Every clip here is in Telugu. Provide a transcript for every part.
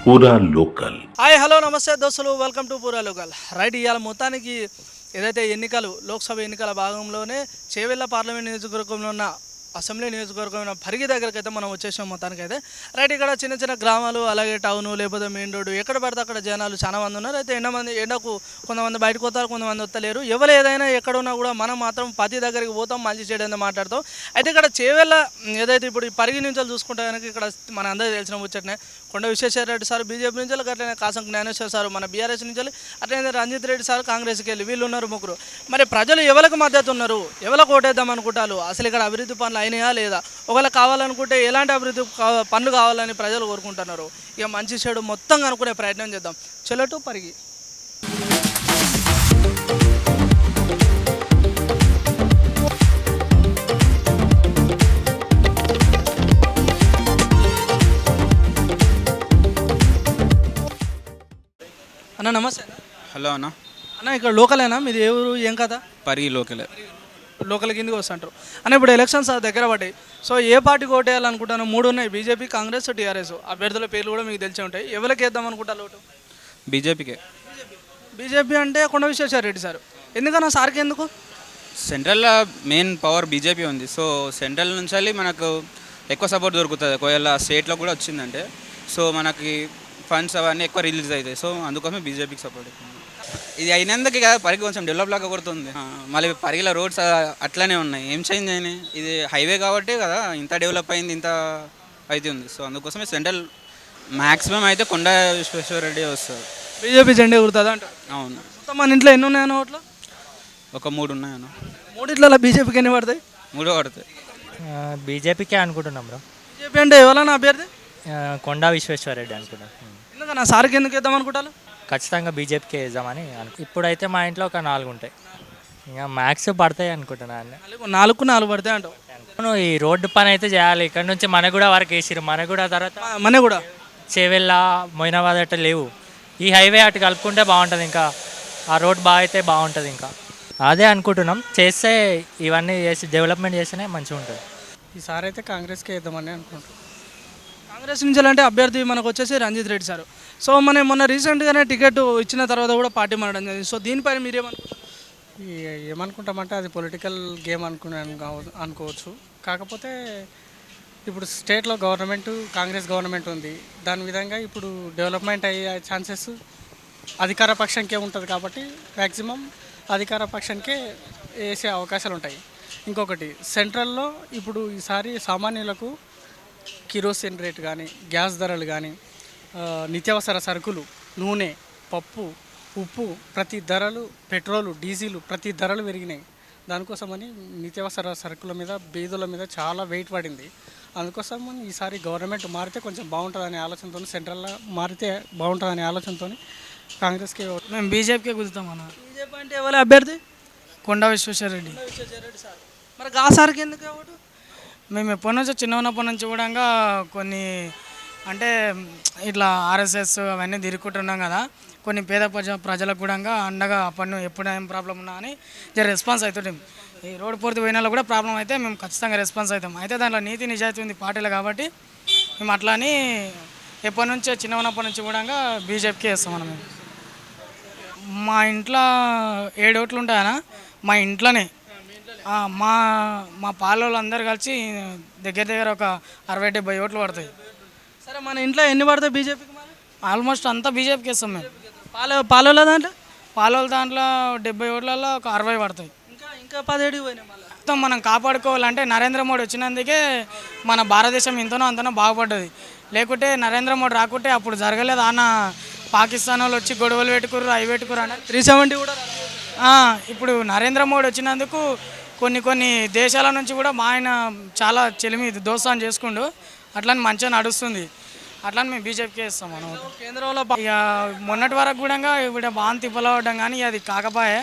పూరా లోకల్. హాయ్ హలో నమస్తే దోస్తులు, వెల్కమ్ టు పూరా లోకల్. రైట్, ఇవాళ మొత్తానికి ఏదైతే ఎన్నికలు లోక్సభ ఎన్నికల భాగంలోనే చేవెళ్ళ పార్లమెంట్ నియోజకవర్గంలో ఉన్న అసెంబ్లీ నియోజకవర్గం పరిగి దగ్గరికి అయితే మనం వచ్చేసాం మొత్తానికి అయితే. రైట్, ఇక్కడ చిన్న చిన్న గ్రామాలు అలాగే టౌను లేకపోతే మెయిన్ రోడ్డు ఎక్కడ పడితే అక్కడ జనాలు చాలా మంది ఉన్నారు. అయితే ఎండకు కొంతమంది బయటకు వస్తారు, కొంతమంది వస్తలేరు. ఎవరు ఏదైనా ఎక్కడున్నా కూడా మనం మాత్రం పతి దగ్గరికి పోతాం, మంచి చెడు అనేది మాట్లాడతాం. అయితే ఇక్కడ చేవెళ్ళ ఏదైతే ఇప్పుడు ఈ పరిగి నుంచి చూసుకుంటే కనుక ఇక్కడ మన అందరికీ తెలిసిన ముచ్చటనే కొండ విశ్వేశ్వరరెడ్డి సార్ బీజేపీ నుంచి, అట్లనే కాసం జ్ఞానేశ్వర్ సార్ మన బీఆర్ఎస్ నుంచి, అట్లనే రంజిత్ రెడ్డి సార్ కాంగ్రెస్కి వెళ్ళి వీళ్ళు ఉన్నారు ముగ్గురు. మరి ప్రజలు ఎవరికి మద్దతు ఉన్నారు, ఎవరికి ఓటేద్దాం అనుకుంటారు, అసలు ఇక్కడ అభివృద్ధి పనులు అయినాయా లేదా, ఒకవేళ కావాలనుకుంటే ఎలాంటి అభివృద్ధి పనులు కావాలని ప్రజలు కోరుకుంటున్నారు. ఇక మంచి చెడు మొత్తం కనుక్కునే ప్రయత్నం చేద్దాం. చెల్లటు పరిగి. అన్న నమస్తే. హలో అన్న. అన్న ఇక్కడ లోకలేనా మీది? ఏ ఊరు, ఏం కదా? పరిగి లోకలే. లోకల్ కిందకి వస్తుంటారు అన్న. ఇప్పుడు ఎలక్షన్స్ దగ్గర పడ్డాయి. సో ఏ పార్టీకి ఓటేయాలనుకుంటాను? మూడు ఉన్నాయి, బీజేపీ, కాంగ్రెస్, టీఆర్ఎస్. అభ్యర్థుల పేర్లు కూడా మీకు తెలిసే ఉంటాయి. ఎవరికి వేద్దాం అనుకుంటారు ఓటు? బీజేపీకే. బీజేపీ అంటే కొండ విశ్వేశ్వరరెడ్డి సార్. ఎందుకన్నా సార్కి ఎందుకు? సెంట్రల్లో మెయిన్ పవర్ బీజేపీ ఉంది. సో సెంట్రల్ నుంచి మనకు ఎక్కువ సపోర్ట్ దొరుకుతుంది. ఒకవేళ స్టేట్లో కూడా వచ్చిందంటే సో మనకి ఫండ్స్ అవన్నీ ఎక్కువ రిలీజ్ అవుతాయి. సో అందుకోసమే బీజేపీకి సపోర్ట్ అవుతుంది. ఇది అయినందుకే కదా పరిగి కొంచెం డెవలప్ లాగా కొడుతుంది. మళ్ళీ పరిగిలో రోడ్స్ అట్లానే ఉన్నాయి, ఏం చేంజ్ అయినాయి. ఇది హైవే కాబట్టి కదా ఇంత డెవలప్ అయింది, ఇంత అయితే ఉంది. సో అందుకోసమే సెంట్రల్ మ్యాక్సిమం అయితే కొండ విశ్వేశ్వరరెడ్డి వస్తారు. బీజేపీ జెండా ఎగురుతుంది అంట. అవును. మొత్తం మన ఇంట్లో ఎన్ని ఉన్నాయన్న ఓట్లు? ఒక 3 ఉన్నాయన్న. మూడిట్లలో బీజేపీకి ఎన్ని పడతాయి? 3 పడతాయి. బీజేపీకే అనుకుంటున్నాం బ్రో. బీజేపీ అంటే ఎవరన్నా అభ్యర్థి? కొండా విశ్వేశ్వరరెడ్డి అనుకుంటున్నాం. ఎందుకన్నా సార్కి ఎందుకు వేద్దాం అనుకుంటారు? ఖచ్చితంగా బీజేపీకే వేద్దామని ఇప్పుడైతే మా ఇంట్లో ఒక 4 ఉంటాయి, ఇంకా మ్యాక్స్ పడతాయి అనుకుంటున్నాను. 4 పడతాయి అంటావు? ఈ రోడ్డు పని అయితే చేయాలి. ఇక్కడ నుంచి మనగూడ వరకు వేసిరు. మనగూడ తర్వాత మన కూడా చేవెళ్ళ, మొయినాబాద్ అట్లా లేవు. ఈ హైవే అటు కలుపుకుంటే బాగుంటుంది. ఇంకా ఆ రోడ్ బాగా అయితే బాగుంటుంది. ఇంకా అదే అనుకుంటున్నాం. చేస్తే ఇవన్నీ చేసి డెవలప్మెంట్ చేస్తేనే మంచిగా ఉంటుంది. ఈసారి అయితే కాంగ్రెస్కి వేద్దామని అనుకుంటున్నాం. కాంగ్రెస్ నుంచి అంటే అభ్యర్థి మనకు వచ్చేసి రంజిత్ రెడ్డి సార్. సో మొన్న రీసెంట్గానే టికెట్ ఇచ్చిన తర్వాత కూడా పార్టీ మారడం జరిగింది. సో దీనిపైన మీరేమనుకుంటారు? ఏమనుకుంటామంటే అది పొలిటికల్ గేమ్ అనుకోవచ్చు. కాకపోతే ఇప్పుడు స్టేట్లో గవర్నమెంట్ కాంగ్రెస్ గవర్నమెంట్ ఉంది. దాని విధంగా ఇప్పుడు డెవలప్మెంట్ అయ్యే ఛాన్సెస్ అధికార పక్షంకే ఉంటుంది. కాబట్టి మ్యాక్సిమం అధికార పక్షానికే వేసే అవకాశాలు ఉంటాయి. ఇంకొకటి సెంట్రల్లో ఇప్పుడు ఈసారి సామాన్యులకు కిరోసిన్ రేట్ కానీ, గ్యాస్ ధరలు కానీ, నిత్యావసర సరుకులు, నూనె, పప్పు, ఉప్పు, ప్రతి ధరలు, పెట్రోలు, డీజిల్ ప్రతి ధరలు పెరిగినాయి. దానికోసమని నిత్యావసర సరుకుల మీద, బీదుల మీద చాలా వెయిట్ పడింది. అందుకోసం ఈసారి గవర్నమెంట్ మారితే కొంచెం బాగుంటుందనే ఆలోచనతో, సెంట్రల్లో మారితే బాగుంటుందనే ఆలోచనతో కాంగ్రెస్కి మేము బీజేపీకే కుదుతాం అన్న. బీజేపీ అంటే ఎవరు అభ్యర్థి? కొండా విశ్వేశ్వరరెడ్డి. సార్ మరి గా సార్కి ఎందుకు ఓటు? మేము ఎప్పటి నుంచో చిన్న ఉన్నప్పటి నుంచి కూడా కొన్ని అంటే ఇట్లా ఆర్ఎస్ఎస్ అవన్నీ తిరుగుకుంటున్నాం కదా. కొన్ని పేద ప్రజలకు కూడా అండగా అప్పటి ఎప్పుడు ఏం ప్రాబ్లం ఉన్నా అని రెస్పాన్స్ అవుతుంటాం. ఈ రోడ్డు పూర్తి పోయినా కూడా ప్రాబ్లం అయితే మేము ఖచ్చితంగా రెస్పాన్స్ అవుతాం. అయితే దాంట్లో నీతి నిజాయితీ ఉంది పార్టీలు కాబట్టి మేము అట్లా అని ఎప్పటి నుంచో చిన్న ఉన్నప్పటి నుంచి కూడా బీజేపీకి వేస్తాం మనం. మా ఇంట్లో 7 ఓట్లు ఉంటాయనా మా ఇంట్లోనే. మా మా పాలోళ్ళు అందరు కలిసి దగ్గర ఒక 60-70 ఓట్లు పడతాయి. సరే మన ఇంట్లో ఎన్ని పడతాయి బీజేపీకి? ఆల్మోస్ట్ అంతా బీజేపీకి వేస్తాం మేము. పాలోళ్ళ దాంట్లో 70 ఓట్లలో ఒక 60 పడతాయి. ఇంకా 17 పోయినాయి. మొత్తం మనం కాపాడుకోవాలంటే నరేంద్ర మోడీ వచ్చినందుకే మన భారతదేశం ఇంతనో అంతనో బాగుపడ్డది. లేకుంటే నరేంద్ర మోడీ రాకుంటే అప్పుడు జరగలేదు. ఆయన పాకిస్తాన్ వాళ్ళు వచ్చి గొడవలు పెట్టుకుర్రు, అవి పెట్టుకుర్రు అని 370 కూడా. ఇప్పుడు నరేంద్ర మోడీ వచ్చినందుకు కొన్ని దేశాల నుంచి కూడా మా ఆయన చాలా చెలిమి దోస్తాన్ని చేసుకుంటూ అట్లని మంచిగా నడుస్తుంది. అట్లని మేము బీజేపీకి వేస్తాం మనం. కేంద్రంలో ఇక మొన్నటి వరకు కూడా ఇప్పుడు బాగా తిప్పలవడం కానీ అది కాకపోయే.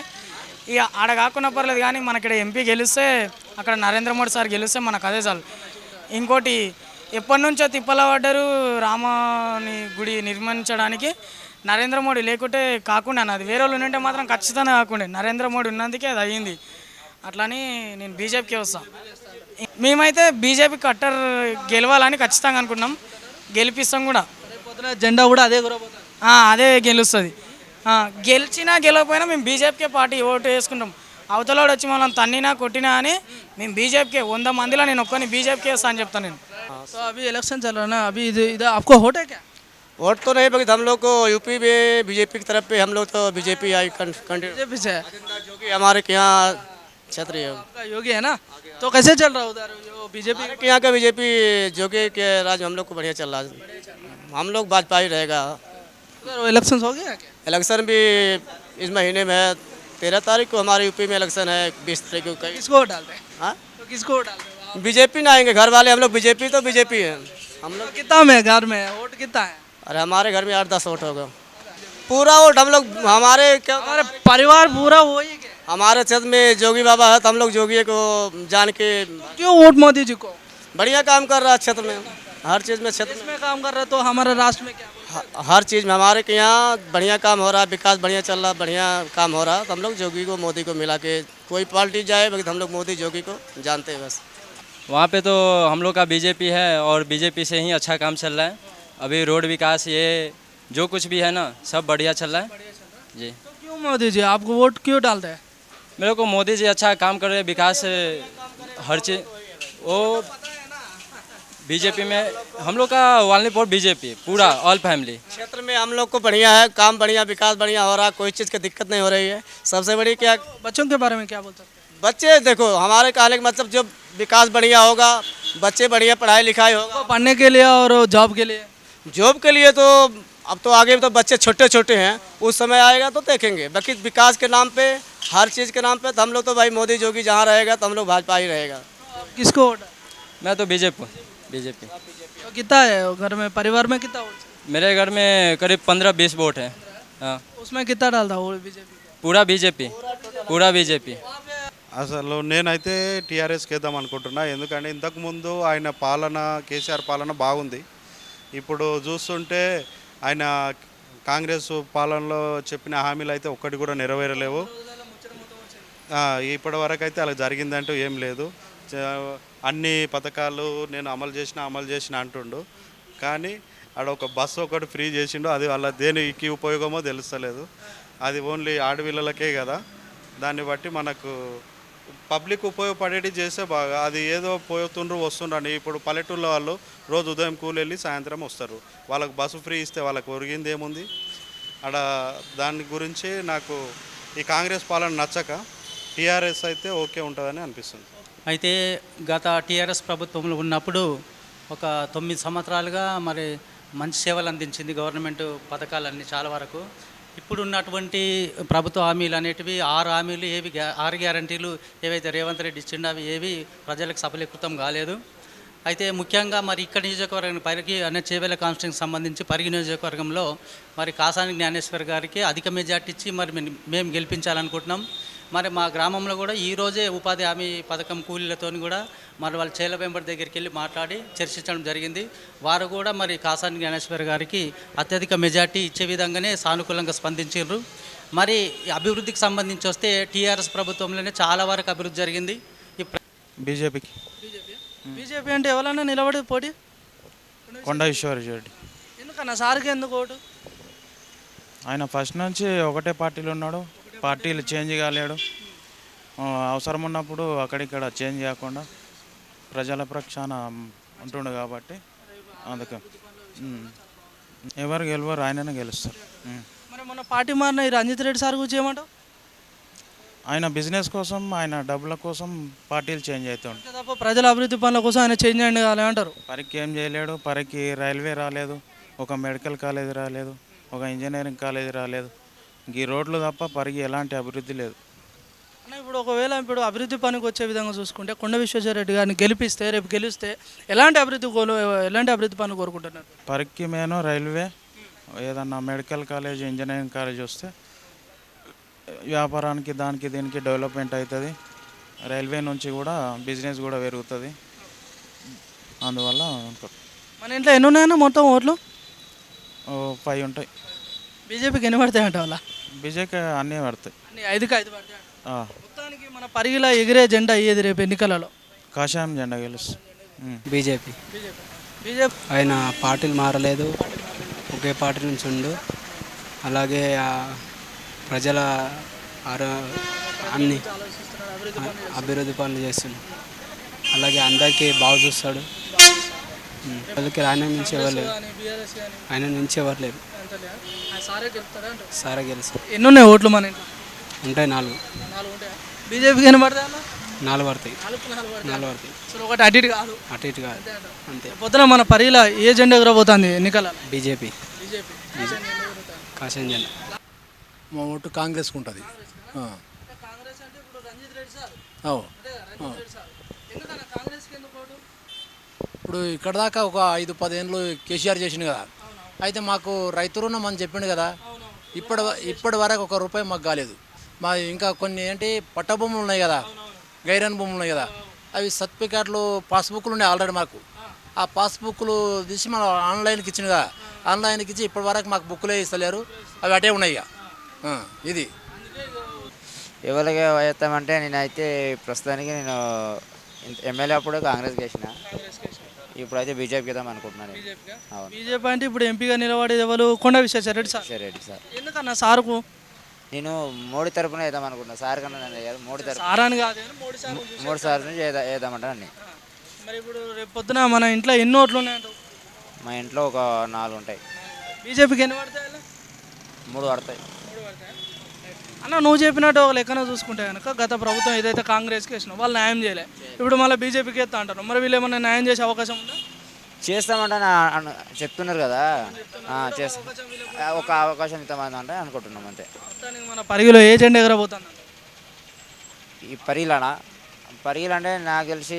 ఇక ఆడ కాకుండా పర్లేదు కానీ మనకి ఇక్కడ ఎంపీ గెలిస్తే, అక్కడ నరేంద్ర మోడీ సార్ గెలిస్తే మనకు అదే చాలు. ఇంకోటి ఎప్పటి నుంచో తిప్పలవడ్డారు రామని గుడి నిర్మించడానికి. నరేంద్ర మోడీ లేకుంటే కాకుండా అది వేరే వాళ్ళు ఉంటే మాత్రం ఖచ్చితంగా కాకుండా నరేంద్ర మోడీ ఉన్నందుకే అది అయ్యింది. అట్లని నేను బీజేపీకి వస్తాను. మేమైతే బీజేపీ కట్టర్ గెలవాలని ఖచ్చితంగా అనుకున్నాం, గెలిపిస్తాం కూడా. పొద్దున జెండా కూడా అదే గురపోతుంది. అదే గెలుస్తుంది. గెలిచినా గెలవకపోయినా మేము బీజేపీకే పార్టీ ఓటు వేసుకుంటాం. అవతలోడు వచ్చి మనం తన్నినా కొట్టినా అని మేము బీజేపీకే 100 మందిలో నేను ఒక్కని బీజేపీకే వేస్తా అని చెప్తాను నేను. तो अभी इलेक्शन चल रहा है ना, अभी इधर आपको वोट है क्या? वोट तो नहीं, बल्कि हम लोग को यूपी में बीजेपी की तरफ पे हम लोग तो बीजेपी आई कंटिन्यू, बीजेपी से है। जो कि हमारे के यहाँ क्षेत्र है। आपका योगी है ना, तो कैसे चल रहा है उधर जो बीजेपी? हमारे के यहाँ का बीजेपी जो कि राज हम लोग को बढ़िया चल रहा है। हम लोग भाजपा ही रहेगा। उधर इलेक्शन हो गया क्या? इलेक्शन भी इस महीने में 13 तारीख को हमारे यूपी में इलेक्शन है, 20 तारीख को कहीं। किसको वोट डालते हैं? हाँ, तो किसको वोट डालते हैं? बीजेपी ना आएंगे घर वाले, हम लोग बीजेपी तो बीजेपी है हम लोग। तो कितना में घर में वोट कितना है? अरे हमारे घर में 8-10 वोट होगा, पूरा वोट हम लोग हमारे क्या हमारे परिवार पूरा वही है। हमारे क्षेत्र में जोगी बाबा है तो हम लोग जोगी को जान के क्यों वोट मोदी जी को? बढ़िया काम कर रहा है क्षेत्र में, हर चीज़ में क्षेत्र इसमें काम कर रहे तो हमारे राष्ट्र में क्या? हर चीज़ में हमारे के यहाँ बढ़िया काम हो रहा है, विकास बढ़िया चल रहा है, बढ़िया काम हो रहा है। तो हम लोग जोगी को मोदी को मिला के कोई पार्टी जाए बल्कि हम लोग मोदी जोगी को जानते हैं बस। वहाँ पे तो हम लोग का बीजेपी है और बीजेपी से ही अच्छा काम चल रहा है। अभी रोड विकास ये जो कुछ भी है ना सब बढ़िया चल रहा है जी। तो क्यों मोदी जी आपको वोट क्यों डालते हैं? मेरे को मोदी जी अच्छा काम कर रहे हैं, विकास हर चीज़ वो बीजेपी में हम लोग का वालनीपुर बीजेपी पूरा ऑल फैमिली क्षेत्र में हम लोग को बढ़िया है, काम बढ़िया, विकास बढ़िया हो रहा है, कोई चीज़ की दिक्कत नहीं हो रही है। सबसे बड़ी क्या बच्चों के बारे में क्या बोल सकते हैं? बच्चे देखो हमारे कहने का मतलब जब विकास बढ़िया होगा, बच्चे बढ़िया पढ़ाई लिखाई होगा, तो पढ़ने के लिए और जॉब के लिए? जॉब के लिए तो अब तो आगे तो बच्चे छोटे छोटे हैं, उस समय आएगा तो देखेंगे। बाकी विकास के नाम पे हर चीज़ के नाम पे तो हम लोग तो भाई मोदी जोगी जहाँ रहेगा तो हम लोग भाजपा ही रहेगा। किसको वोट? मैं तो बीजेपी तो कितना है घर में, परिवार में कितना वोट? मेरे घर में करीब 15-20 वोट है। हाँ उसमें कितना डालता वो बीजेपी? पूरा बीजेपी అసలు నేనైతే టీఆర్ఎస్కి వేద్దాం అనుకుంటున్నా. ఎందుకంటే ఇంతకుముందు ఆయన పాలన కేసీఆర్ పాలన బాగుంది. ఇప్పుడు చూస్తుంటే ఆయన కాంగ్రెస్ పాలనలో చెప్పిన హామీలు అయితే ఒక్కటి కూడా నెరవేరలేవు. ఇప్పటి వరకు అయితే అలా జరిగిందంటూ ఏం లేదు. అన్ని పథకాలు నేను అమలు చేసిన అంటుండు, కానీ ఆడ ఒక బస్సు ఒకటి ఫ్రీ చేసిండు. అది వాళ్ళ దేనికి ఉపయోగమో తెలుస్తలేదు. అది ఓన్లీ ఆడపిల్లలకే కదా. దాన్ని బట్టి మనకు పబ్లిక్ ఉపయోగపడేటి చేస్తే బాగా. అది ఏదో పోతుండ్రు వస్తుండ్రని ఇప్పుడు పల్లెటూళ్ళ వాళ్ళు రోజు ఉదయం కూలి వెళ్ళి సాయంత్రం వస్తారు. వాళ్ళకు బస్సు ఫ్రీ ఇస్తే వాళ్ళకు ఒరిగింది ఏముంది ఆడ. దాని గురించి నాకు ఈ కాంగ్రెస్ పాలన నచ్చక టీఆర్ఎస్ అయితే ఓకే ఉంటుందని అనిపిస్తుంది. అయితే గత టీఆర్ఎస్ ప్రభుత్వంలో ఉన్నప్పుడు ఒక 9 సంవత్సరాలుగా మరి మంచి సేవలు అందించింది గవర్నమెంట్ పథకాలన్నీ చాలా వరకు. ఇప్పుడు ఉన్నటువంటి ప్రభుత్వ హామీలు అనేటివి 6 హామీలు 6 గ్యారంటీలు ఏవైతే రేవంత్ రెడ్డి ఇచ్చిండో అవి ఏవి ప్రజలకు సఫలీకృతం కాలేదు. అయితే ముఖ్యంగా మరి ఇక్కడ నియోజకవర్గం పరిగి అనే చేవెళ్ళ కాన్స్టిట్యూన్సీకి సంబంధించి పరిగి నియోజకవర్గంలో మరి కాసాని జ్ఞానేశ్వర్ గారికి అధిక మెజార్టీ ఇచ్చి మరి మేము గెలిపించాలనుకుంటున్నాం. మరి మా గ్రామంలో కూడా ఈరోజే ఉపాధి హామీ పథకం కూలీలతో కూడా మరి వాళ్ళ చేల వెంబడి దగ్గరికి వెళ్ళి మాట్లాడి చర్చించడం జరిగింది. వారు కూడా మరి కాసాని జ్ఞానేశ్వర్ గారికి అత్యధిక మెజార్టీ ఇచ్చే విధంగానే సానుకూలంగా స్పందించారు. మరి అభివృద్ధికి సంబంధించి వస్తే టీఆర్ఎస్ ప్రభుత్వంలోనే చాలా వరకు అభివృద్ధి జరిగింది. బీజేపీకి బీజేపీ అంటే ఎవరైనా నిలబడి పోటీ? కొండ విశ్వేశ్వరరెడ్డి. ఎందుకన్నా సార్కి ఎందుకు ఓటు? ఆయన ఫస్ట్ నుంచి ఒకటే పార్టీలో ఉన్నాడు, పార్టీలు చేంజ్ కాలేడు. అవసరం ఉన్నప్పుడు అక్కడిక్కడ చేంజ్ చేయకుండా ప్రజల ప్రక్షాళన ఉంటుండు కాబట్టి అందుకే ఎవరు గెలవరు, ఆయననే గెలుస్తారు. మరి మన పార్టీ మారిన ఈ రంజిత్ రెడ్డి సార్ గురించి ఏమంటావు? ఆయన బిజినెస్ కోసం, ఆయన డబ్బుల కోసం పార్టీలు చేంజ్ అవుతుంటాయి తప్ప ప్రజల అభివృద్ధి పనుల కోసం ఆయన చేంజ్ అయ్యండి కాలే అంటారు. పరికి ఏం చేయలేడు. పరికి రైల్వే రాలేదు, ఒక మెడికల్ కాలేజ్ రాలేదు, ఒక ఇంజనీరింగ్ కాలేజ్ రాలేదు. ఈ రోడ్లు తప్ప పరిగి ఎలాంటి అభివృద్ధి లేదు. అన్న ఇప్పుడు ఒకవేళ అభివృద్ధి పనికి వచ్చే విధంగా చూసుకుంటే కొండ విశ్వేశ్వరరెడ్డి గారిని గెలిపిస్తే, రేపు గెలిస్తే ఎలాంటి అభివృద్ధి పనులు కోరుకుంటున్నారు? పరిక్కి మేను రైల్వే, ఏదన్నా మెడికల్ కాలేజ్, ఇంజనీరింగ్ కాలేజ్ వస్తే వ్యాపారానికి దానికి దీనికి డెవలప్మెంట్ అవుతుంది. రైల్వే నుంచి కూడా బిజినెస్ కూడా పెరుగుతుంది. అందువల్ల మన ఇంట్లో ఎన్ని ఉన్నాయన్నా మొత్తం ఓట్లు? 5 ఉంటాయి. బీజేపీకి ఎన్ని పడతాయి అంటే వాళ్ళ? బీజేపీ అన్నీ పడతాయి. 5కి 5 పడతాయి. మొత్తానికి మన పరిగిలా ఎగిరే జెండా అయ్యేది రేపు ఎన్నికలలో? కాషాయం జెండా గెలుస్తుంది. బీజేపీ బీజేపీ ఆయన పార్టీలు మారలేదు, ఒకే పార్టీ నుంచి ఉండు. అలాగే ప్రజల అన్ని అభివృద్ధి పనులు చేస్తుండు. అలాగే అందరికీ బాగా చూస్తాడు. వాళ్ళకి ఆయన నుంచి ఎవరు లేరు, ఆయన నుంచి ఎవరు లేరు. సారే గెలుస్తాడు. ఎన్ని ఉన్నాయి ఓట్లు మన ఇంట్లో? ఉంటాయి 4. బీజేపీకి ఎన్ని పడతాయి అన్న? 4 పడతాయి. 4 పడతాయి. అసలు ఒకటి అటు ఇటు కాదు. అటు ఇటు కాదు అంతే. పొద్దున మన పరిగిల ఏ జెండా ఎగురబోతుంది ఎన్నికల? బీజేపీ కాషన్ జెండా. మా ఓటు కాంగ్రెస్కి ఉంటుంది. ఇప్పుడు ఇక్కడ దాకా ఒక 5-10 ఏళ్ళు కేసీఆర్ చేసిండు కదా, అయితే మాకు రైతు రుణం అని చెప్పిండు కదా, ఇప్పటి వరకు ₹1 మాకు కాలేదు. మా ఇంకా కొన్ని ఏంటి పట్ట భూములు ఉన్నాయి కదా, గైరన్ భూములు ఉన్నాయి కదా, అవి సర్టిఫికేట్లు పాస్బుక్లు ఉన్నాయి ఆల్రెడీ మాకు. ఆ పాస్బుక్లు తీసి మనం ఆన్లైన్కి ఇచ్చిండు కదా, ఆన్లైన్కి ఇచ్చి ఇప్పటి వరకు మాకు బుక్లే ఇస్తలేరు, అవి అటే ఉన్నాయి ఇక. ఇది ఎవరికి వేస్తామంటే నేనైతే ప్రస్తుతానికి నేను ఎమ్మెల్యే అప్పుడు కాంగ్రెస్కి వేసిన, ఇప్పుడైతే బీజేపీకి వేద్దాం అనుకుంటున్నాను. బీజేపీ అంటే ఇప్పుడు ఎంపీగా నిలబడేది ఎవరు? కొండ విశ్వేశ్వరరెడ్డి సార్. రెడ్డి సార్. ఎందుకన్నా సార్కు? నేను మోడీ తరఫున వేద్దాం అనుకుంటున్నాను. సార్ కన్నా నన్ను వేయదు, మోడీ తరఫున సార్ అని కాదు, మోడీ సార్ నుంచి వేద్దామంటాను అన్ని. మరి ఇప్పుడు రేపు పొద్దున మన ఇంట్లో ఎన్ని ఓట్లు ఉన్నాయంట? మా ఇంట్లో ఒక 4 ఉంటాయి. బీజేపీకి ఎన్ని పడతాయి? 3 పడతాయి. అన్న నువ్వు చెప్పినట్టు ఒక లెక్కన చూసుకుంటే కనుక గత ప్రభుత్వం ఏదైతే కాంగ్రెస్కి వేసినావు వాళ్ళు న్యాయం చేయలే, ఇప్పుడు మళ్ళీ బీజేపీకి వేస్తా అంటారు. మరి వీళ్ళు ఏమన్నా న్యాయం చేసే అవకాశం ఉందా? చేస్తామంటే చెప్తున్నారు కదా, చేస్తా ఒక అవకాశం ఇస్తామని అంటే అనుకుంటున్నాం అంతే. మన పరిగిలో ఏ జెండా ఎగరబోతుంది? ఈ పరిగిలు అంటే నాకు తెలిసి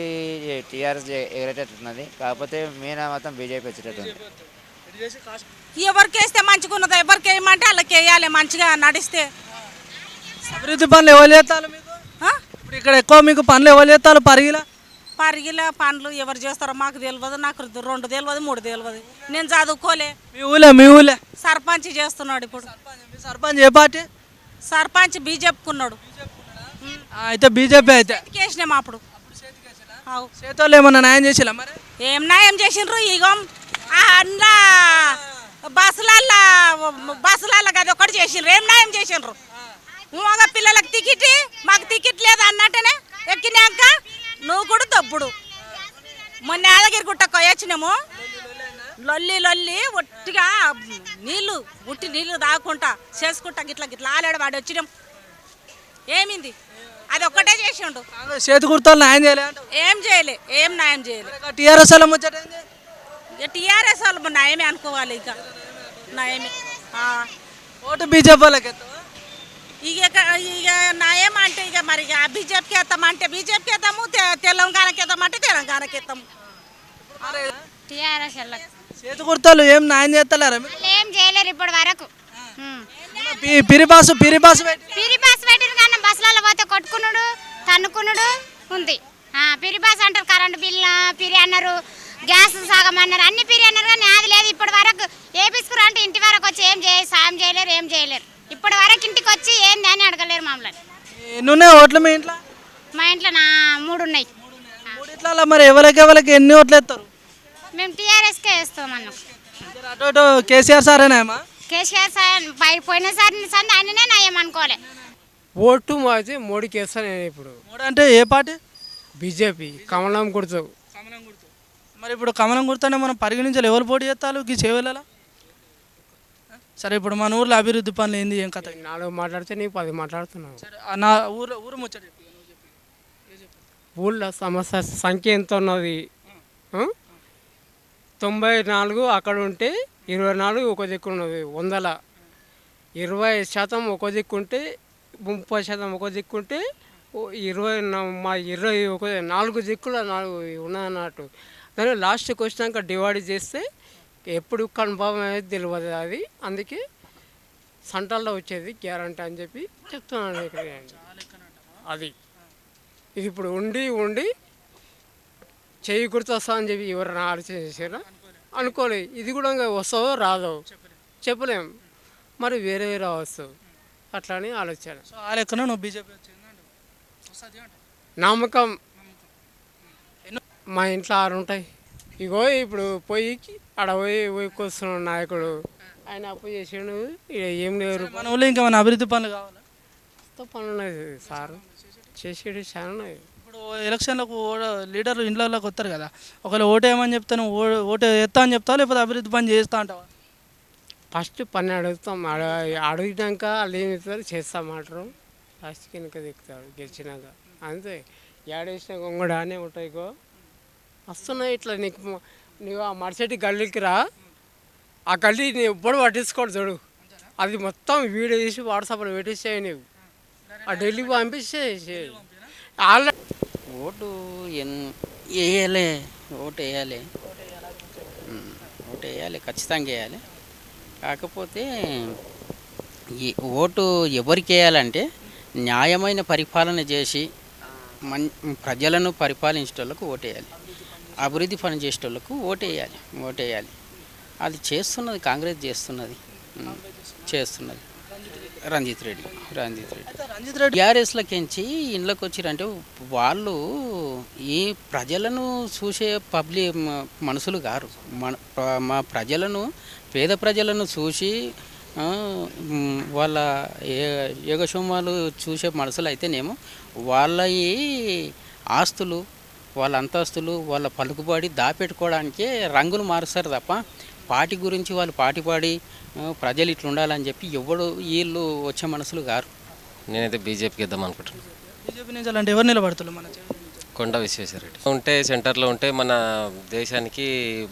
టీఆర్ఎస్ ఎగరేటట్టున్నది, కాకపోతే మీనా మాత్రం బీజేపీ వచ్చేటట్టుంది. ఎవరికి వేస్తే మంచిగా ఉన్నదో, ఎవరికి వేయమంటే వాళ్ళకి వేయాలి మంచిగా నడిస్తే. అభివృద్ధి పనులు ఎవరు చేస్తారు మీకు? ఇప్పుడు ఇక్కడ ఎక్కువ మీకు పనులు ఎవరు చేస్తారు పరిగిల పనులు ఎవరు చేస్తారో మాకు తెలియదు, నాకు 2 తెలియదు 3 తెలియదు, నేను చదువుకోలే. మీ ఊళ్ళే సర్పంచ్ చేస్తున్నాడు ఇప్పుడు. సర్పంచ్ ఏ పార్టీ? సర్పంచ్ బీజేపీకి ఉన్నాడు. అయితే బీజేపీ అయితే చేసినాం అప్పుడు. చేతోళ్ళు ఏమన్నా న్యాయం చేసిలా? మరి ఏం న్యాయం చేసిండ్రు? ఇగో అందులో బస్సులల్లో అది ఒకటి చేసిండ్రు. ఏం న్యాయం చేసిండ్రు? మగ పిల్లలకు టికెట్, మాకు టికెట్ లేదు అన్నట్టునే ఎక్కినాక నువ్వు కూడా తప్పుడు. మొన్న యాదగిరి గుట్ట కొయ్యొచ్చినాము, లొల్లి ఒట్టిగా నీళ్ళు తాగుకుంటా చేసుకుంటా గిట్లా ఆలాడు వాడు వచ్చినాం. ఏమింది? అది ఒక్కటే చేసిండు. చేతి గుర్తాలు న్యాయం చేయలే? ఏం చేయలే, ఏం న్యాయం చేయలే. టీఆర్ఎస్ వాళ్ళు ముచ్చటైంది. టీఆర్ఎస్ వాళ్ళు నయమే అనుకోవాలి, ఇక నయమే. ఓటు బీజేపీ వాళ్ళకి ఇక నయం అంటే ఇక మరి బీజేపీకి వేస్తామంటే బీజేపీకి వేద్దాము, తెలంగాణకి వేద్దామంటే తెలంగాణకి వేస్తాము. టీఆర్ఎస్ చేతి గుర్తాలు ఏం న్యాయం చేస్తలేరా? ఏం చేయలేరు ఇప్పటి వరకు. పిరిబాసు పెట్టిన కానీ బస్సులలో పోతే కొట్టుకున్నాడు తన్నుకున్నాడు ఉంది. పిరిబాస్ అంటారు, కరెంటు బిల్లు పిరి అన్నారు, గ్యాస్ సగం అన్నారు, అన్ని పిరి అన్నారు, కానీ అది లేదు ఇప్పటి వరకు. ఏపిసుకురా అంటే ఇంటి వరకు వచ్చి సాయం చేయలేరు, ఏం చేయలేరు. ఇప్పటి వరకు ఇంటికి వచ్చి ఏంది అని అడగలేరు మమ్మల్ని. ఎన్ని ఉన్నాయి ఓట్లు మీ ఇంట్లో? మా ఇంట్లో 3 ఉన్నాయి. మరి ఎవరికి ఎన్ని ఓట్లు వేస్తారు? మేము టీఆర్ఎస్కే వేస్తాం అన్నాం. అటు కేసీఆర్ సారేనా? కేసీఆర్ సార్ పోయినసారి ఆయననే నయం అనుకోలే. ఓటు మాది మోడీకి వేస్తాను నేను ఇప్పుడు. మోడీ అంటే ఏ పార్టీ? బీజేపీ కమలం గుర్తు. మరి ఇప్పుడు కమలం గుర్తుంటే మనం పరిగణించాలి, ఎవరు పోటీ చేస్తారు ఈ చేవెళ్ళ? సరే ఇప్పుడు మన ఊర్లో అభివృద్ధి పనులు ఏంది, ఏం కథ? 4 మాట్లాడితే నీకు 10 మాట్లాడుతున్నావు. నా ఊరు ముచ్చట ఊళ్ళో సమస్య సంఖ్య ఎంత ఉన్నది? 94 అక్కడ ఉంటే 24 ఒక దిక్కు ఉన్నది. 100 20% ఒక దిక్కు ఉంటే 30% ఒక దిక్కు ఉంటే 4 దిక్కులు 4 ఉన్నదన్నట్టు. దాన్ని లాస్ట్కి వచ్చినాక డివైడ్ చేస్తే ఎప్పుడు కన్ఫర్మ్ అనేది తెలియదు అది. అందుకే సెంట్రల్లో వచ్చేది గ్యారంటీ అని చెప్పి చెప్తున్నాను ఇక్కడ. అది ఇది ఇప్పుడు ఉండి చేయి గుర్తు వస్తా అని చెప్పి ఎవరైనా ఆలోచన చేసారా? అనుకోలేదు. ఇది కూడా వస్తావో రాదో చెప్పలేం, మరి వేరే రావచ్చు, అట్లా అని ఆలోచన. నమ్మకం. మా ఇంట్లో 6 ఉంటాయి. ఇగో ఇప్పుడు పోయి ఆడ పోయి కూర్చున్న నాయకుడు ఆయన అప్పు చేసిండు ఇక ఏం లేరు మన ఊళ్ళో ఇంకేమైనా అభివృద్ధి పనులు కావాలా? పనులు ఉన్నాయి సార్ చేసేది చాలా ఉన్నాయి. ఇప్పుడు ఎలక్షన్లకు లీడర్లు ఇండ్లలోకి వస్తారు కదా, ఒకవేళ ఓటు వేయమని చెప్తాను, ఓటు వేస్తా అని చెప్తావా లేకపోతే అభివృద్ధి పని చేస్తా అంటావా? ఫస్ట్ పని అడుగుతాం, అడిగినాక వాళ్ళు ఏమి ఇస్తారు చేస్తామంటారు, లాస్ట్కి వెనక దిక్కుతాడు గెలిచినాక అంతే. ఏడేసిన గొంగడు ఆనే ఉంటాయి గో వస్తున్నాయి ఇట్లా నీకు ఆ మరుసటి గల్లీకి రా, ఆ గల్లీ నీ ఎప్పుడు పట్టించుకోడు చూడు, అది మొత్తం వీడియో తీసి వాట్సాప్లో పెట్టించాయి నీవు, ఆ ఢిల్లీకి పంపిస్తే వాళ్ళ ఓటు వేయాలి, ఓటు వేయాలి, ఓటు వేయాలి, ఖచ్చితంగా వేయాలి. కాకపోతే ఈ ఓటు ఎవరికి వేయాలంటే న్యాయమైన పరిపాలన చేసి ప్రజలను పరిపాలించేటోళ్ళకు ఓటేయాలి, అభివృద్ధి పని చేసేటోళ్ళకు ఓటేయాలి. అది చేస్తున్నది కాంగ్రెస్ చేస్తున్నది. రంజిత్ రెడ్డి టీఆర్ఎస్లకించి ఇండ్లకు వచ్చిరంటే వాళ్ళు ఈ ప్రజలను చూసే మనుషులు గారు. మా ప్రజలను, పేద ప్రజలను చూసి వాళ్ళ యోగక్షేమాలు చూసే మనుషులు అయితేనేమో వాళ్ళ ఈ ఆస్తులు, వాళ్ళ అంతస్తులు, వాళ్ళ పలుకుబడి దాపెట్టుకోవడానికే రంగులు మారుస్తారు తప్ప పార్టీ గురించి వాళ్ళు పార్టీ పాడి ప్రజలు ఇట్లా ఉండాలని చెప్పి ఎవడు వీళ్ళు వచ్చే మనసులు గారు. నేనైతే బీజేపీకి ఇద్దాం అనుకుంటున్నాను. బీజేపీ నుంచి అంటే ఎవరు నిలబడుతున్నారు? మన కొండ విశ్వేశ్వరరెడ్డి ఉంటే సెంటర్లో ఉంటే మన దేశానికి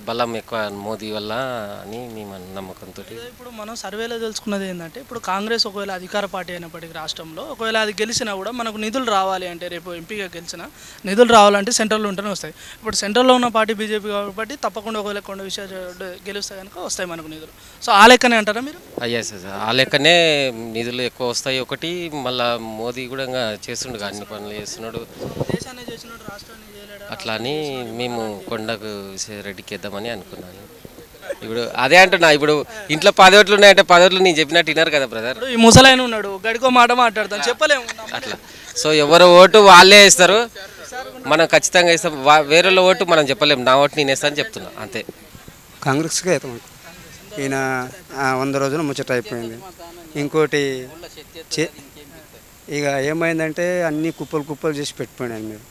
బలం ఎక్కువ మోదీ వల్ల అని మేము నమ్మకంతో. ఇప్పుడు మనం సర్వేలో తెలుసుకున్నది ఏంటంటే, ఇప్పుడు కాంగ్రెస్ ఒకవేళ అధికార పార్టీ అయినప్పటికీ రాష్ట్రంలో ఒకవేళ అది గెలిచినా కూడా మనకు నిధులు రావాలి అంటే, రేపు ఎంపీగా గెలిచిన నిధులు రావాలంటే సెంట్రల్లో ఉంటేనే వస్తాయి. ఇప్పుడు సెంట్రల్లో ఉన్న పార్టీ బీజేపీ కాబట్టి తప్పకుండా ఒకవేళ కొండ విశ్వేశ్వరరెడ్డి గెలిస్తే కనుక వస్తాయి మనకు నిధులు. సో ఆ లెక్కనే అంటారా మీరు? అయ్యా సార్, ఆ లెక్కనే నిధులు ఎక్కువ వస్తాయి. ఒకటి మళ్ళీ మోదీ కూడా చేస్తుండగా అన్ని పనులు చేస్తున్నాడు, అట్లా అని మేము కొండకు రెడ్డికి ఇద్దామని అనుకున్నాను. ఇప్పుడు అదే అంటున్నా, ఇప్పుడు ఇంట్లో 10 ఓట్లు ఉన్నాయంటే 10 ఓట్లు నేను చెప్పినట్టు విన్నారు కదా బ్రదర్. ఈ ముసలాయన ఉన్నాడు, గడికో మాట మాట్లాడతాను చెప్పలేము అట్లా. సో ఎవరు ఓటు వాళ్ళే వేస్తారు, మనం ఖచ్చితంగా ఇస్తాం. వేరే ఓటు మనం చెప్పలేము, నా ఓటు నేను వేస్తాను చెప్తున్నా అంతే. కాంగ్రెస్కే అవుతాం. ఈయన 100 రోజులు ముచ్చట అయిపోయింది. ఇంకోటి ఇక ఏమైందంటే అన్ని కుప్పలు చేసి పెట్టిపోయినాయి. మీరు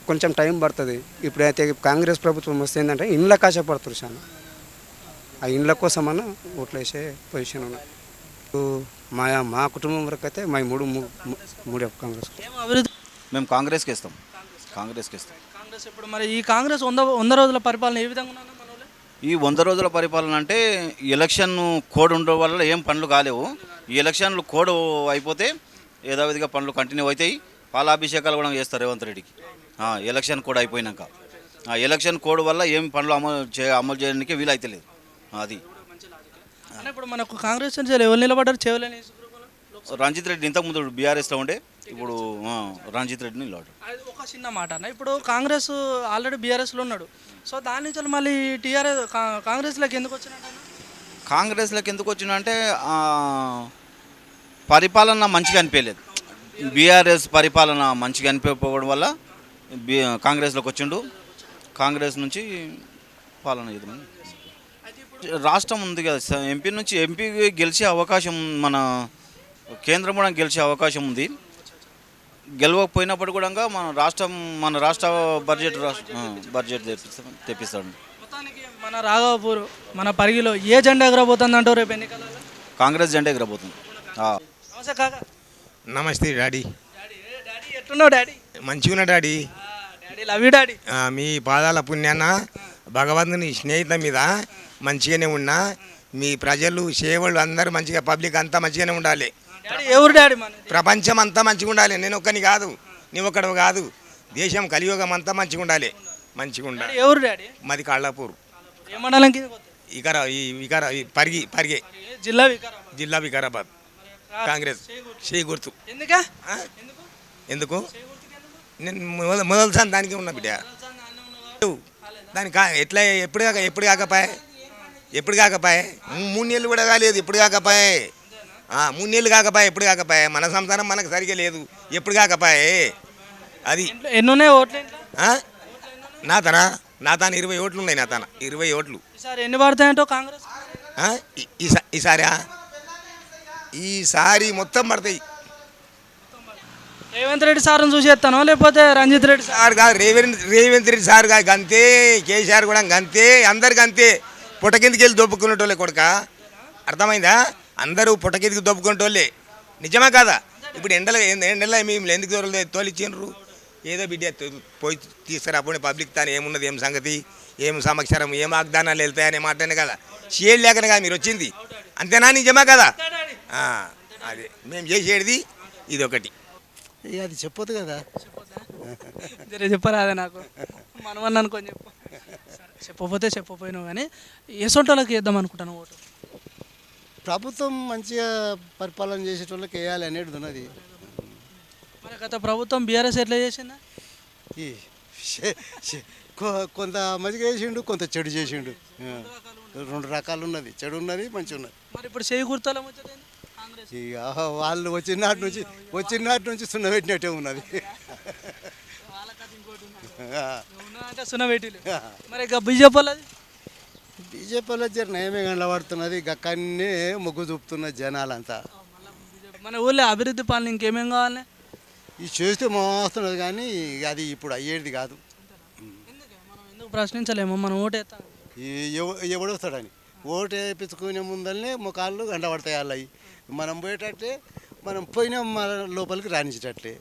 కొంచెం టైం పడుతుంది. ఇప్పుడైతే కాంగ్రెస్ ప్రభుత్వం వస్తే ఏంటంటే ఇండ్ల కాశపడుతున్నారు చాలా, ఆ ఇండ్ల కోసమన్నా ఓట్లు వేసే పొజిషన్ ఉన్నాయి. మా కుటుంబం వరకు అయితే మా మూడు కాంగ్రెస్. మేము కాంగ్రెస్కి ఇస్తాం. కాంగ్రెస్ ఇప్పుడు మరి ఈ కాంగ్రెస్ 100 రోజుల పరిపాలన ఏ విధంగా ఉన్నా? ఈ 100 రోజుల పరిపాలన అంటే ఎలక్షన్ కోడ్ ఉండడం వల్ల ఏం పనులు కాలేవు. ఈ ఎలక్షన్లు కోడ్ అయిపోతే యథావిధిగా పనులు కంటిన్యూ అవుతాయి. పాలాభిషేకాలు కూడా చేస్తారు రేవంత్ రెడ్డికి ఎలక్షన్ కోడ్ అయిపోయినాక. ఎలక్షన్ కోడ్ వల్ల ఏం పనులు అమలు చేయడానికి వీలైతే లేదు. అది ఇప్పుడు మనకు కాంగ్రెస్ నుంచి ఎవరు నిలబడ్డారు? చేయలేని రంజిత్ రెడ్డి ఇంతకుముందు బీఆర్ఎస్లో ఉండే, ఇప్పుడు రంజిత్ రెడ్డిని నిలబడ్డాడు. ఒక చిన్న మాట అన్న, ఇప్పుడు కాంగ్రెస్ ఆల్రెడీ బీఆర్ఎస్లో ఉన్నాడు, సో దాని నుంచి మళ్ళీ కాంగ్రెస్లోకి ఎందుకు వచ్చినట్టు? కాంగ్రెస్లోకి ఎందుకు వచ్చినంటే పరిపాలన మంచిగా అనిపించలేదు. బీఆర్ఎస్ పరిపాలన మంచిగా అనిపించకపోవడం వల్ల కాంగ్రెస్లోకి వచ్చిండు. కాంగ్రెస్ నుంచి పాలన చేద్దామని. రాష్ట్రం ఉంది కదా, ఎంపీ నుంచి ఎంపీ గెలిచే అవకాశం, మన కేంద్రం కూడా గెలిచే అవకాశం ఉంది. గెలవకపోయినప్పుడు కూడా మన రాష్ట్ర బడ్జెట్ తెప్పిస్తాడు. మన రాఘవపూర్, మన పరిగిలో ఏ జెండా ఎగరబోతుంది అంటారు రేపు ఎన్నికలలో? కాంగ్రెస్ జెండా ఎగరబోతుంది. నమస్తే కాకా. నమస్తే డాడీ. ఎట్లున్నావు డాడీ? మంచిగా ఉన్నా డాడీ. Love you daddy. మీ పాదాల పుణ్యాన భగవంతుని స్నేహితం మీద మంచిగానే ఉన్నా. మీ ప్రజలు సేవలు అందరూ మంచిగా, పబ్లిక్ అంతా మంచిగానే ఉండాలి. ఎవరు డాడీ? ప్రపంచం అంతా మంచిగా ఉండాలి. నేను ఒక్కని కాదు, నీవు ఒక్కడు కాదు, దేశం కలియుగం అంతా మంచిగా ఉండాలి. మంచిగా ఉండాలి. ఎవరు డాడీ? మాది కాళ్ళపూర్. ఏ మండలం? పరిగే జిల్లా వికారాబాద్. కాంగ్రెస్ చేయి గుర్తు. ఎందుకు నేను మొదలుసారి దానికి ఉన్నా బిడ్డ. దానికి ఎట్లా ఎప్పుడు కాకపాయే 3 నెలలు కూడా కాలేదు. ఎప్పుడు కాకపాయే 3 నెలలు కాకపాయే, ఎప్పుడు కాకపాయే. మన సంసారం మనకు సరిగా లేదు, ఎప్పుడు కాకపాయే. అది ఎన్నున్నాయి ఓట్లు? నా తాన 20 ఓట్లు ఉన్నాయి. నా తాన 20 ఓట్లు. ఎన్ని పడతాయంటో కాంగ్రెస్? ఈసారి మొత్తం పడతాయి. రేవంత్ రెడ్డి సార్ని చూసి చేస్తానో లేకపోతే రంజిత్ రెడ్డి సార్ కాదు, రేవంత్ రెడ్డి సార్ కాదు, గంతే. కేసీఆర్ కూడా గంతే, అందరికి అంతే. పుట్ట కిందకి వెళ్ళి దొప్పుకునేటోళ్ళే కొడుక, అర్థమైందా? అందరూ పుట్ట కిందకి దొప్పుకునేటోళ్ళే. నిజమా కాదా? ఇప్పుడు ఎండలో మేము ఎందుకు తోలిచ్చిండ్రు? ఏదో బిడ్డ పోయి తీసుకురాపోయి పబ్లిక్ తాను ఏమున్నది, ఏం సంగతి, ఏం సమాచారం, ఏం వాగ్దానాలు వెళ్తాయనే మాటనే కదా, షేడ్ లేకనే కదా మీరు వచ్చింది. అంతేనా? నిజమా కదా? అదే మేము చేసేది ఇది ఒకటి. అది చెప్పొద్దు కదా. చెప్పరా అదే నాకు మనమని అనుకొని చెప్పు. చెప్పకపోతే చెప్పపోయినావు కానీ ఏసొంటోళ్ళకి వేద్దాం అనుకుంటాను ఓటు. ప్రభుత్వం మంచిగా పరిపాలన చేసేటోళ్ళకి వేయాలి అనేది ఉన్నది. మరి గత ప్రభుత్వం బీఆర్ఎస్ ఎట్లా చేసిందా? ఈ కొంత మంచిగా చేసిండు, కొంత చెడు చేసిండు. రెండు రకాలు ఉన్నది, చెడు ఉన్నది, మంచి ఉన్నది. మరి ఇప్పుడు చేయి గుర్తాల ఇక వాళ్ళు వచ్చినాటి నుంచి సున్న పెట్టినట్టే ఉన్నది. అంటే సున్నబెట్టిలు. మరి ఇక బీజేపీ బీజేపీలో జర నయమే కనబడుతున్నది. గక్కనే మొగ్గు చూపుతున్నది జనాలంతా. మన ఊళ్ళో అభివృద్ధి పాలన ఇంకేమేం కావాలి? ఇది చేస్తే మోస్తున్నది కానీ అది ఇప్పుడు అయ్యేది కాదు. ఎందుకు ప్రశ్నించలేమో మనం ఓటు వేస్తాం. ఎవడు వస్తాడని ఓటు వేయించుకునే ముందరనే ముఖాళ్ళు గంట పడతాయి వాళ్ళవి. మనం పోయేటట్టే మనం పోయిన మన లోపలికి రాణించేటట్లే.